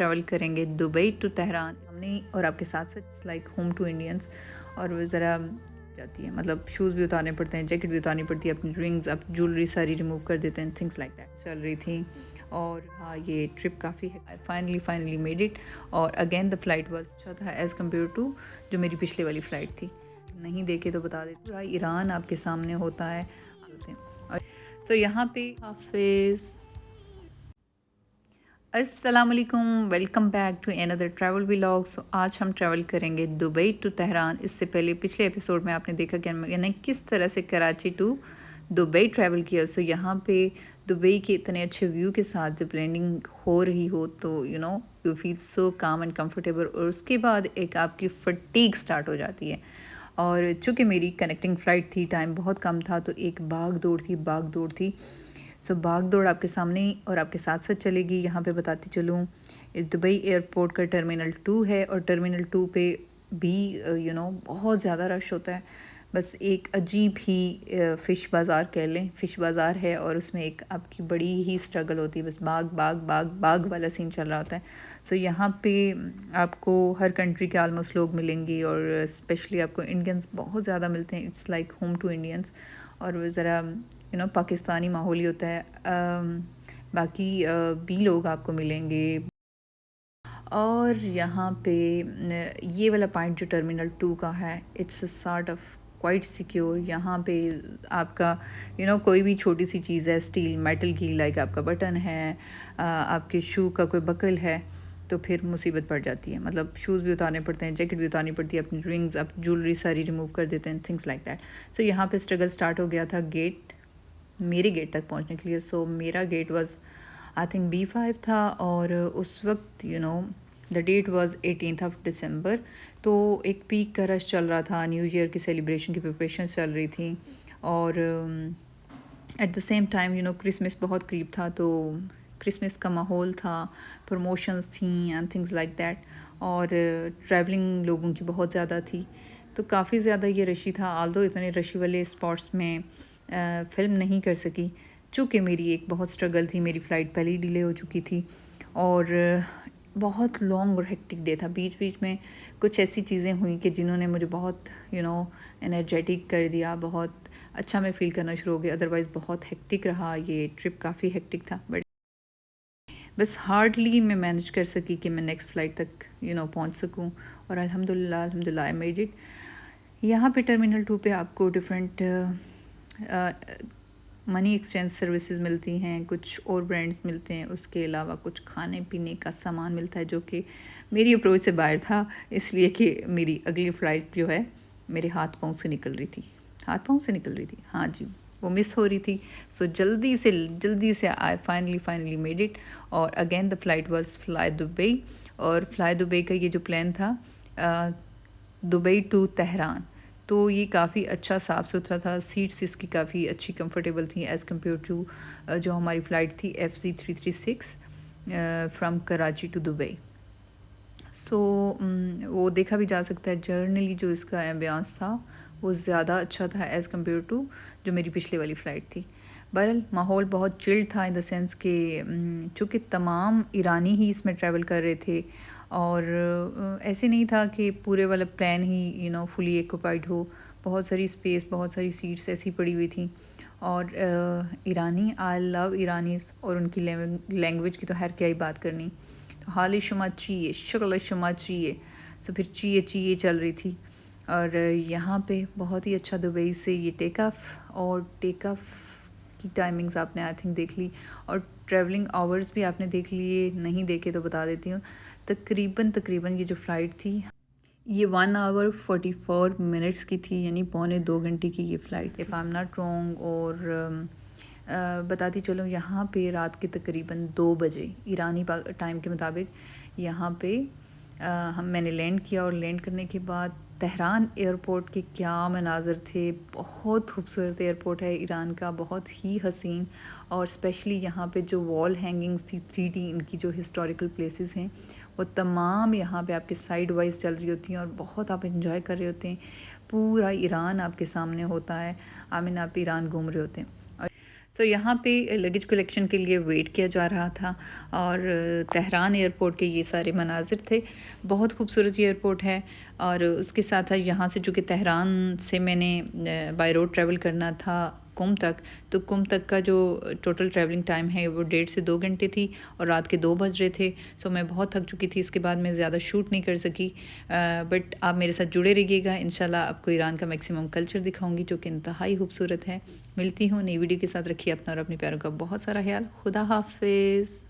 Travel करेंगे Dubai to Tehran हमने और आपके साथ साथ लाइक होम टू इंडियंस। और वो ज़रा जाती है, मतलब शूज़ भी उतारने पड़ते हैं, जैकेट भी उतारनी पड़ती है, अपनी रिंग्स अब ज्वेलरी सारी रिमूव कर देते हैं, थिंग्स लाइक दैट चल रही थी। और हाँ, ये ट्रिप काफ़ी है, आई फाइनली मेड इट। और अगेन द फ्लाइट वॉज अच्छा था एज़ कम्पेयर टू जो मेरी पिछले वाली फ़्लाइट थी। नहीं देखे तो बता देती, पूरा ईरान आपके सामने होता है। और सो यहाँ पे हाफिज़, अस्सलाम वालेकुम, welcome back to another travel vlog. So आज हम ट्रैवल करेंगे दुबई टू तेहरान। इससे पहले पिछले एपिसोड में आपने देखा कि मैंने किस तरह से कराची टू दुबई ट्रैवल किया। सो यहाँ पे दुबई के इतने अच्छे व्यू के साथ जब लैंडिंग हो रही हो तो यू फील सो काम एंड कंफर्टेबल। और उसके बाद एक आपकी फटीग स्टार्ट हो जाती है। और चूँकि मेरी कनेक्टिंग फ़्लाइट थी, टाइम बहुत कम था, तो एक भाग दौड़ थी। सो भाग दौड़ आपके सामने और आपके साथ साथ चलेगी। यहाँ पे बताती चलूँ, दुबई एयरपोर्ट का टर्मिनल 2 है और टर्मिनल 2 पे भी बहुत ज़्यादा रश होता है। बस एक अजीब ही फ़िश बाज़ार कह लें, फ़िश बाज़ार है और उसमें एक आपकी बड़ी ही स्ट्रगल होती है। बस भाग वाला सीन चल रहा होता है। सो यहाँ पे आपको हर कंट्री के आलमोस्ट लोग मिलेंगे और स्पेशली आपको इंडियंस बहुत ज़्यादा मिलते हैं। It's like home to Indians. और वो ज़रा पाकिस्तानी माहौल ही होता है। बाकी भी लोग आपको मिलेंगे। और यहाँ पे ये वाला पॉइंट जो टर्मिनल 2 का है, it's a sort of quite secure. यहाँ पे आपका कोई भी छोटी सी चीज़ है स्टील मेटल की, लाइक आपका बटन है, आपके शू का कोई बकल है, तो फिर मुसीबत पड़ जाती है। मतलब शूज़ भी उतारने पड़ते हैं, जैकेट भी उतारनी पड़ती है, अपनी रिंग्स अब ज्वेलरी सारी रिमूव कर देते हैं, थिंग्स लाइक दैट। सो यहाँ पे स्ट्रगल स्टार्ट हो गया था मेरे गेट तक पहुँचने के लिए। सो मेरा gate was I think B5 था। और उस वक्त the date was 18th of December. तो एक पीक का रश चल रहा था, न्यू ईयर की सेलिब्रेशन की प्रिपरेशन चल रही थी। और at the same time Christmas बहुत करीब था, तो क्रिसमस का माहौल था, प्रमोशंस थी एंड थिंग्स लाइक दैट। और ट्रैवलिंग लोगों की बहुत ज़्यादा थी, तो काफ़ी ज़्यादा ये रशी था। आल्दो इतने रशी वाले स्पॉट्स में फ़िल्म नहीं कर सकी, चूँकि मेरी एक बहुत स्ट्रगल थी, मेरी फ़्लाइट पहले ही डिले हो चुकी थी। और बहुत लॉन्ग और हेक्टिक डे था। बीच बीच में कुछ ऐसी चीज़ें हुई कि जिन्होंने मुझे बहुत एनर्जेटिक कर दिया, बहुत अच्छा मैं फ़ील करना शुरू हो गया। अदरवाइज़ बहुत हेक्टिक रहा, ये ट्रिप काफ़ी हेक्टिक था। बट बस हार्डली मैं मैनेज कर सकी कि मैं नेक्स्ट फ़्लाइट तक पहुंच सकूं। और अल्हम्दुलिल्लाह आई मेड इट। यहाँ पे टर्मिनल 2 पे आपको डिफरेंट मनी एक्सचेंज सर्विसेज मिलती हैं, कुछ और ब्रांड्स मिलते हैं, उसके अलावा कुछ खाने पीने का सामान मिलता है, जो कि मेरी अप्रोच से बाहर था, इसलिए कि मेरी अगली फ़्लाइट जो है मेरे हाथ पाँव से निकल रही थी, हाँ जी, वो मिस हो रही थी। सो जल्दी से आई फाइनली मेड इट। और again the flight was fly Dubai. और फ्लाई दुबई का ये जो प्लान था, दुबई टू तेहरान, तो ये काफ़ी अच्छा साफ़ सुथरा था। सीट्स इसकी काफ़ी अच्छी कंफर्टेबल थी एज़ कम्पेयर टू जो हमारी फ़्लाइट थी FC336 from Karachi to Dubai. So वो देखा भी जा सकता है, जर्नली जो इसका एम्बियंस था वो ज़्यादा अच्छा था एज़ कम्पेयर टू जो मेरी पिछले वाली फ़्लाइट थी। बहरहाल माहौल बहुत चिल्ड था, इन द सेंस कि चूँकि तमाम ईरानी ही इसमें ट्रैवल कर रहे थे। और ऐसे नहीं था कि पूरे वाला प्लान ही फुली एक्यूपाइड हो। बहुत सारी स्पेस, बहुत सारी सीट्स ऐसी पड़ी हुई थी। और ईरानी, आई लव ईरानीज़, और उनकी लैंग्वेज की तो खैर क्या ही बात करनी। तो हाल शुमा चाहिए, शक्ल शुमा चाहिए, तो फिर चाहिए चल रही थी। और यहाँ पे बहुत ही अच्छा दुबई से ये टेक ऑफ की टाइमिंग्स आपने आई थिंक देख ली, और ट्रैवलिंग आवर्स भी आपने देख लिए। नहीं देखे तो बता देती हूँ। तकरीबन ये जो फ़्लाइट थी ये 1 आवर 44 मिनट्स की थी, यानी पौने 2 घंटे की ये flight, if I am not wrong. और बताती चलो, यहाँ पे रात के तकरीबन 2 बजे ईरानी टाइम के मुताबिक यहाँ पे मैंने लैंड किया। और लैंड करने के बाद तेहरान एयरपोर्ट के क्या मनाज़र थे। बहुत खूबसूरत एयरपोर्ट है ईरान का, बहुत ही हसीन। और स्पेशली यहाँ पे जो वॉल हैंगिंग्स थी 3D, इनकी जो हिस्टोरिकल प्लेसेस हैं वो तमाम यहाँ पे आपके साइड वाइज चल रही होती हैं, और बहुत आप इंजॉय कर रहे होते हैं। पूरा ईरान आपके सामने होता है, आप ईरान घूम रहे होते हैं। सो यहाँ पे लगेज कलेक्शन के लिए वेट किया जा रहा था और तेहरान एयरपोर्ट के ये सारे मनाजिर थे। बहुत खूबसूरत एयरपोर्ट है और उसके साथ यहाँ से चूँकि तेहरान से मैंने बाय रोड ट्रैवल करना था कुम तक, तो कुम तक का जो टोटल ट्रैवलिंग टाइम है वो 1.5 से 2 घंटे थी और रात के 2 बज रहे थे। सो मैं बहुत थक चुकी थी, इसके बाद मैं ज़्यादा शूट नहीं कर सकी। बट आप मेरे साथ जुड़े रहिएगा, इंशाल्लाह आपको ईरान का मैक्सिमम कल्चर दिखाऊंगी जो कि इंतहाई खूबसूरत है। मिलती हूँ नई वीडियो के साथ। रखिए अपना और अपने प्यारों का बहुत सारा ख्याल। खुदा हाफिज़।